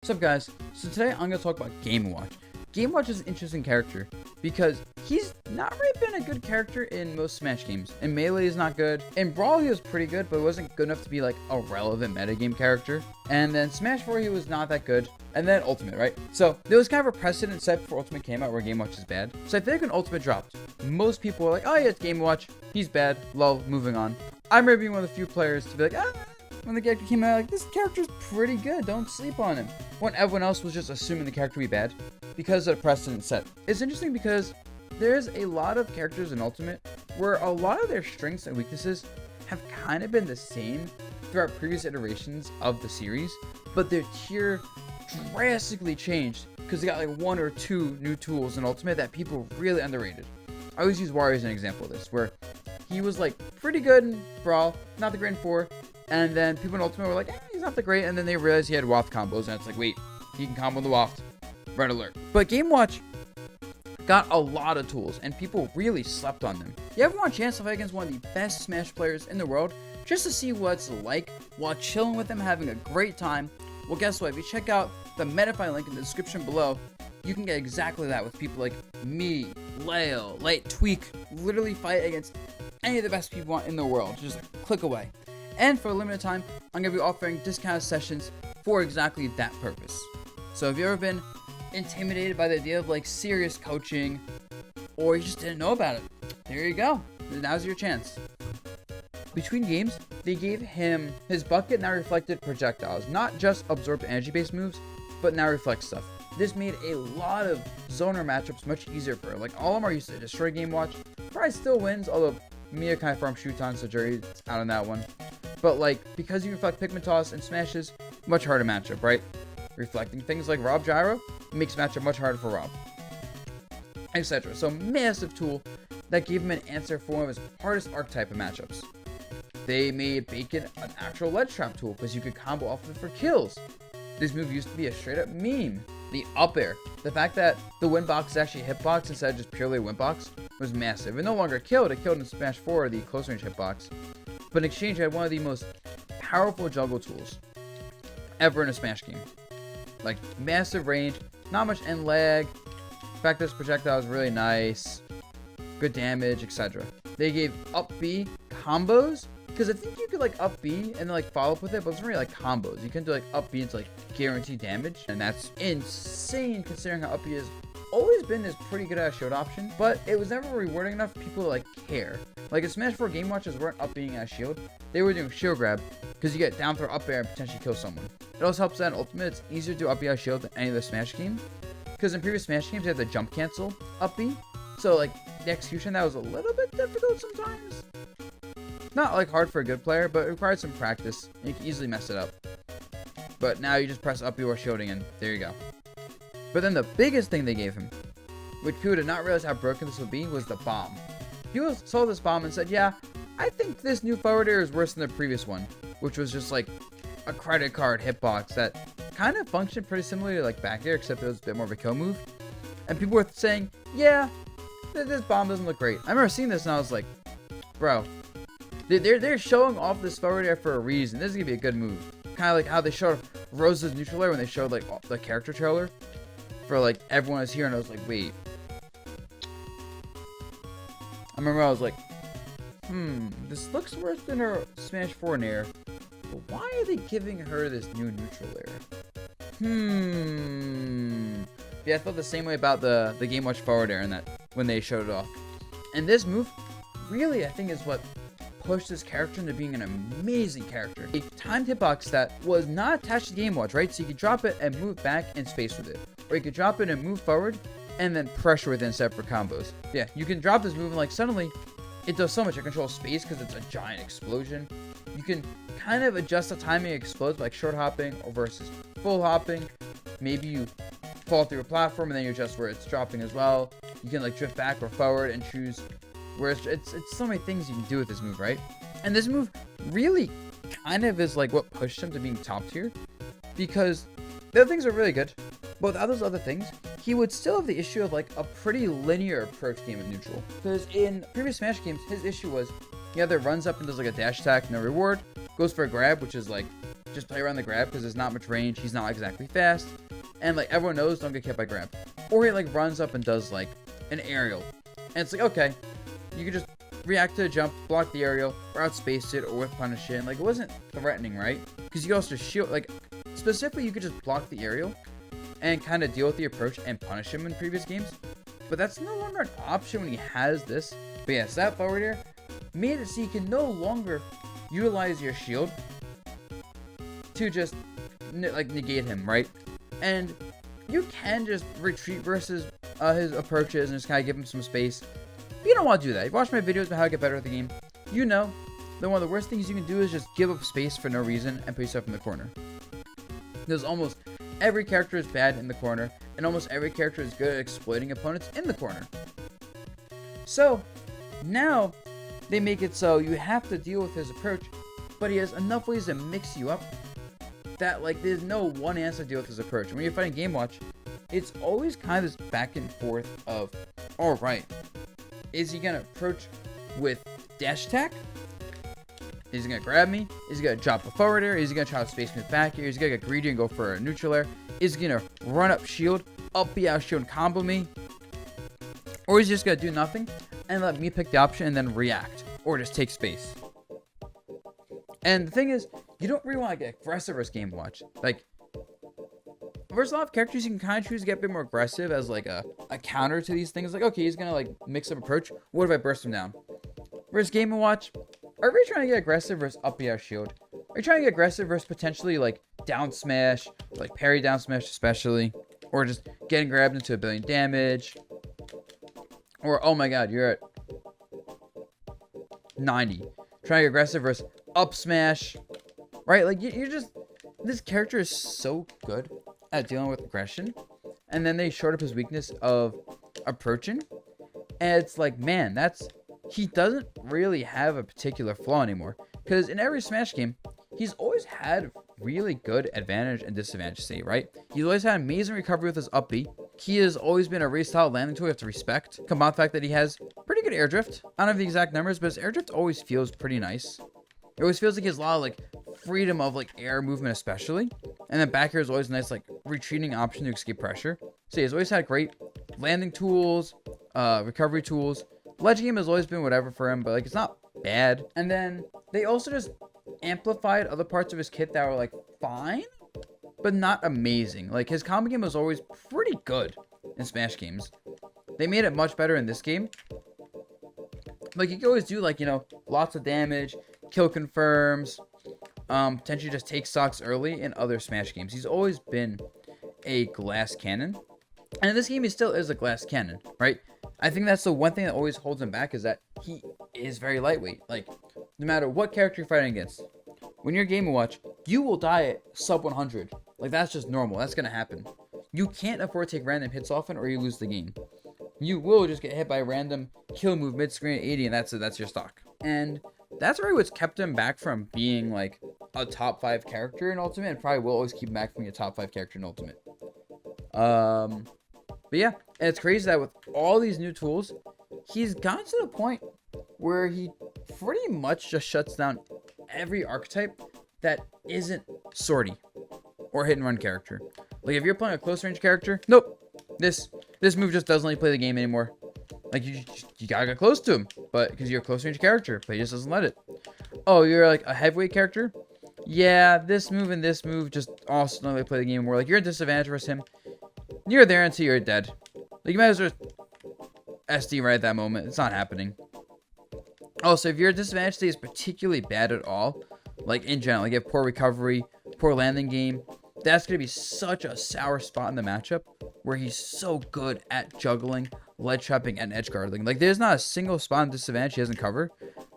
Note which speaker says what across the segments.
Speaker 1: What's up, guys? So today I'm going to talk about Game Watch. Game Watch is an interesting character because he's not really been a good character in most Smash games. In Melee, he's not good. In Brawl, he was pretty good, but wasn't good enough to be like a relevant metagame character. And then Smash 4, he was not that good. And then Ultimate, right? So there was kind of a precedent set before Ultimate came out where Game Watch is bad. So I think when Ultimate dropped, most people were like, oh yeah, it's Game Watch. He's bad. Lol, moving on. I remember being one of the few players to be like, when the character came out, like, this character's pretty good, don't sleep on him. When everyone else was just assuming the character would be bad because of the precedent set. It's interesting because there's a lot of characters in Ultimate where a lot of their strengths and weaknesses have kind of been the same throughout previous iterations of the series, but their tier drastically changed because they got like one or two new tools in Ultimate that people really underrated. I always use Wario as an example of this, where he was like pretty good in Brawl, not the great in 4, and then people in Ultimate were like, he's not the great, and then they realized he had waft combos, and it's like, wait, he can combo the waft. Red alert. But Game Watch got a lot of tools, and people really slept on them. You ever want a chance to fight against one of the best Smash players in the world, just to see what it's like while chilling with them, having a great time? Well, guess what? If you check out the Metafy link in the description below, you can get exactly that with people like me, Leo, Light Tweak, literally fight against any of the best people in the world. Just click away. And for a limited time, I'm going to be offering discounted sessions for exactly that purpose. So if you've ever been intimidated by the idea of like serious coaching, or you just didn't know about it, there you go. Now's your chance. Between games, they gave him his bucket now reflected projectiles, not just absorbed energy based moves, but now reflect stuff. This made a lot of zoner matchups much easier for her. Like, all of them are used to destroy Game Watch. Probably still wins, although Mia kind of farms Shuton, so Jerry's out on that one. But like, because you reflect Pikmin Toss and Smashes, much harder matchup, right? Reflecting things like Rob Gyro makes matchup much harder for Rob, etc. So massive tool that gave him an answer for one of his hardest archetypal matchups. They made Bacon an actual ledge trap tool because you could combo off of it for kills. This move used to be a straight up meme. The up air, the fact that the win box is actually a hitbox instead of just purely a win box, was massive. It no longer killed, it killed in Smash 4, the close range hitbox. But in exchange, it had one of the most powerful juggle tools ever in a Smash game. Like, massive range, not much end lag. The fact that this projectile is really nice, good damage, etc. They gave up B combos, because I think you could like up B and then like follow up with it, but it's really like combos. You can do like up B into like guaranteed damage, and that's insane considering how up B has always been this pretty good at a shield option, but it was never rewarding enough for people to like care. Like, in Smash 4, Game Watches weren't up being as shield, they were doing shield grab because you get down throw up air and potentially kill someone. It also helps that in Ultimate it's easier to do up B as shield than any other Smash game, because in previous Smash games they had the jump cancel up B, so like the execution that was a little bit difficult sometimes. Not like hard for a good player, but it required some practice, and you can easily mess it up. But now you just press up B or shielding, and there you go. But then the biggest thing they gave him, which people did not realize how broken this would be, was the bomb. People saw this bomb and said, yeah, I think this new forward air is worse than the previous one, which was just like a credit card hitbox that kind of functioned pretty similarly to like back air, except it was a bit more of a kill move. And people were saying, yeah, this bomb doesn't look great. I remember seeing this and I was like, bro, they're showing off this forward air for a reason. This is gonna be a good move. Kind of like how they showed Rose's neutral air when they showed like the character trailer for like everyone was here, and I was like, wait. I remember I was like, this looks worse than her Smash 4 Nair, but why are they giving her this new neutral air? Yeah, I felt the same way about the Game Watch forward air in that when they showed it off. And this move really, I think, is what pushed this character into being an amazing character. A timed hitbox that was not attached to Game Watch, right? So you could drop it and move back and space with it. Or you could drop it and move forward and then pressure with it instead for combos. Yeah, you can drop this move and like suddenly it does so much. It controls space because it's a giant explosion. You can kind of adjust the timing it explodes, like short hopping or versus full hopping. Maybe you fall through a platform and then you adjust where it's dropping as well. You can like drift back or forward and choose where it's so many things you can do with this move, right? And this move really kind of is like what pushed him to being top tier, because the other things are really good, but without those other things, he would still have the issue of like a pretty linear approach game with neutral. Because in previous Smash games, his issue was he either runs up and does like a dash attack, no reward, goes for a grab, which is like just play around the grab because there's not much range. He's not exactly fast. And like everyone knows, don't get hit by grab. Or he like runs up and does like an aerial. And it's like, okay, you could just react to a jump, block the aerial, or outspace it, or with punish it. And like it wasn't threatening, right? Because you also shield, like specifically you could just block the aerial and kind of deal with the approach and punish him in previous games. But that's no longer an option when he has this. But yes, that forward air made it so you can no longer utilize your shield to just like negate him, right? And you can just retreat versus his approaches and just kind of give him some space. But you don't want to do that. You've watched my videos about how to get better at the game. You know that one of the worst things you can do is just give up space for no reason and put yourself in the corner. Because almost every character is bad in the corner, and almost every character is good at exploiting opponents in the corner. So now they make it so you have to deal with his approach, but he has enough ways to mix you up that like there's no one answer to deal with his approach. When you're fighting Game Watch, it's always kind of this back and forth of, all right, is he gonna approach with dash attack? Is he gonna grab me? Is he gonna drop a forward air? Is he gonna try to space me back here? Is he gonna get greedy and go for a neutral air? Is he gonna run up shield, up B out shield and combo me? Or is he just gonna do nothing and let me pick the option and then react? Or just take space? And the thing is, you don't really want to get aggressive versus Game Watch. Like, versus a lot of characters, you can kind of choose to get a bit more aggressive as like a counter to these things. Like, okay, he's gonna like mix up approach. What if I burst him down? Versus Game Watch, are we trying to get aggressive versus up air shield? Are you trying to get aggressive versus potentially like down smash, like parry down smash especially, or just getting grabbed into 1 billion damage? Or oh my god, you're at 90. Trying to get aggressive versus up smash, right? Like you're just, this character is so good at dealing with aggression, and then they showed up his weakness of approaching, and it's like, man, he doesn't really have a particular flaw anymore, because in every Smash game he's always had really good advantage and disadvantage state, right? He's always had amazing recovery with his up B. He has always been a race style landing tool you have to respect. Combined with the fact that he has pretty good air drift. I don't have the exact numbers, but his air drift always feels pretty nice. It always feels like he has a lot of like freedom of like air movement especially. And then back here is always a nice like retreating option to escape pressure. So he's always had great landing tools, recovery tools. Ledge game has always been whatever for him, but like it's not bad. And then they also just amplified other parts of his kit that were like fine, but not amazing. Like his combo game was always pretty good in Smash games. They made it much better in this game. Like you can always do like, you know, lots of damage, kill confirms, potentially just take stocks early in other Smash games. He's always been a glass cannon. And in this game, he still is a glass cannon, right? I think that's the one thing that always holds him back is that he is very lightweight. Like, no matter what character you're fighting against, when you're Game & Watch, you will die at sub 100. Like, that's just normal. That's going to happen. You can't afford to take random hits often or you lose the game. You will just get hit by a random kill move mid-screen at 80 and that's your stock. And that's really what's kept him back from being, like, a top 5 character in Ultimate and probably will always keep him back from being a top 5 character in Ultimate. But yeah, and it's crazy that with all these new tools, he's gotten to the point where he pretty much just shuts down every archetype that isn't swordy or hit and run character. Like if you're playing a close range character, nope, this move just doesn't let you play the game anymore. Like you gotta get close to him, but because you're a close range character, but he just doesn't let it. Oh, you're like a heavyweight character? Yeah, this move and this move just also don't let you play the game anymore. Like you're at disadvantage versus him. You're there until you're dead. Like, you might as well SD right at that moment. It's not happening. Also, if your disadvantage state is particularly bad at all, like in general, like you have poor recovery, poor landing game, that's going to be such a sour spot in the matchup where he's so good at juggling, ledge trapping, and edge guarding. Like, there's not a single spot in disadvantage he doesn't cover.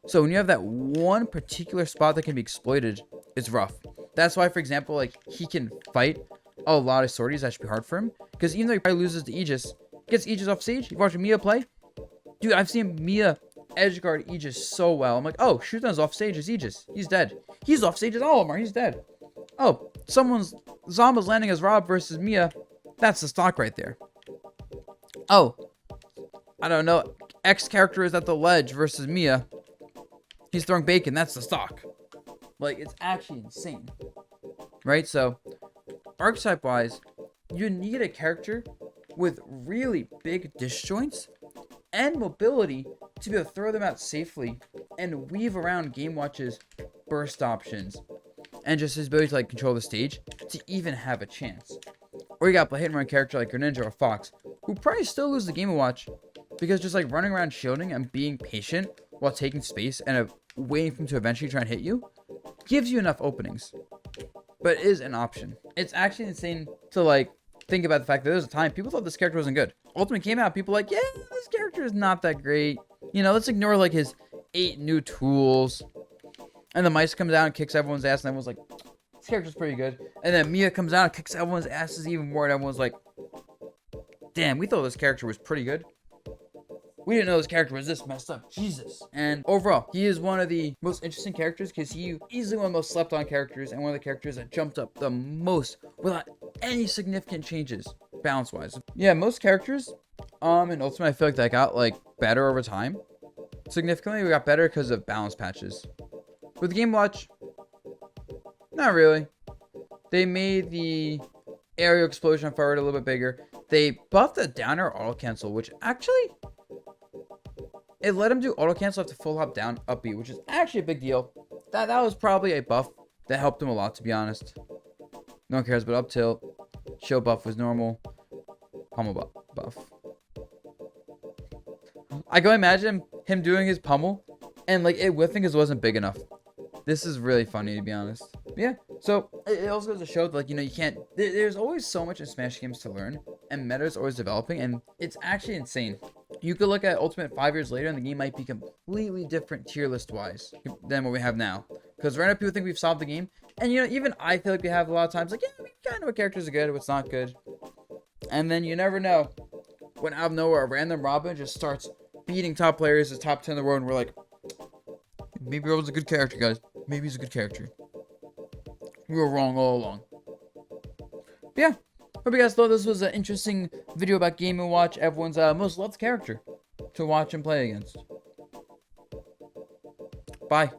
Speaker 1: So when you have that one particular spot that can be exploited, it's rough. That's why, for example, like, he can fight a lot of sorties. That should be hard for him. Because even though he probably loses to Aegis, gets Aegis off stage. You've watched Mia play? Dude, I've seen Mia edgeguard Aegis so well. I'm like, oh, Shuten's off stage as Aegis. He's dead. He's off stage as Olimar. He's dead. Oh, Zomba's landing as Rob versus Mia. That's the stock right there. Oh, I don't know. X character is at the ledge versus Mia. He's throwing bacon. That's the stock. Like, it's actually insane. right? So archetype wise, you need a character with really big disjoints and mobility to be able to throw them out safely and weave around Game Watch's burst options and just his ability to like control the stage to even have a chance. Or you got a hit and run character like Greninja or Fox, who probably still lose the Game Watch because just like running around shielding and being patient while taking space and waiting for him to eventually try and hit you gives you enough openings. But it is an option. It's actually insane to like think about the fact that there was a time people thought this character wasn't good. Ultimate came out, people like, yeah, this character is not that great. You know, let's ignore like his 8 new tools. And the mice comes out and kicks everyone's ass, and everyone's like, this character's pretty good. And then Mia comes out and kicks everyone's asses even more, and everyone's like, damn, we thought this character was pretty good. We didn't know this character was this messed up. Jesus. And overall, he is one of the most interesting characters because he easily one of the most slept on characters and one of the characters that jumped up the most without any significant changes balance wise. Yeah, most characters in Ultimate I feel like they got like better over time. Significantly, we got better because of balance patches. With the Game Watch, not really. They made the aerial explosion forward a little bit bigger. They buffed the downer auto cancel, which actually it let him do auto cancel after full hop down up B, which is actually a big deal. That was probably a buff that helped him a lot, to be honest. No one cares, but up tilt, shield buff was normal. Pummel buff. I can imagine him doing his pummel and like it whiffing because it wasn't big enough. This is really funny, to be honest. But yeah, so it also goes to show that, like, you know, you can't. There's always so much in Smash games to learn, and meta is always developing, and it's actually insane. You could look at Ultimate 5 years later, and the game might be completely different tier list wise than what we have now. Because right now, people think we've solved the game, and you know, even I feel like we have a lot of times, like, yeah, we kind of know what characters are good, what's not good, and then you never know when out of nowhere a random Robin just starts beating top players, the top 10 in the world, and we're like, maybe Robin's a good character, guys. Maybe he's a good character. We were wrong all along. But yeah, hope you guys thought this was an interesting video about Game & Watch, everyone's most loved character to watch and play against. Bye.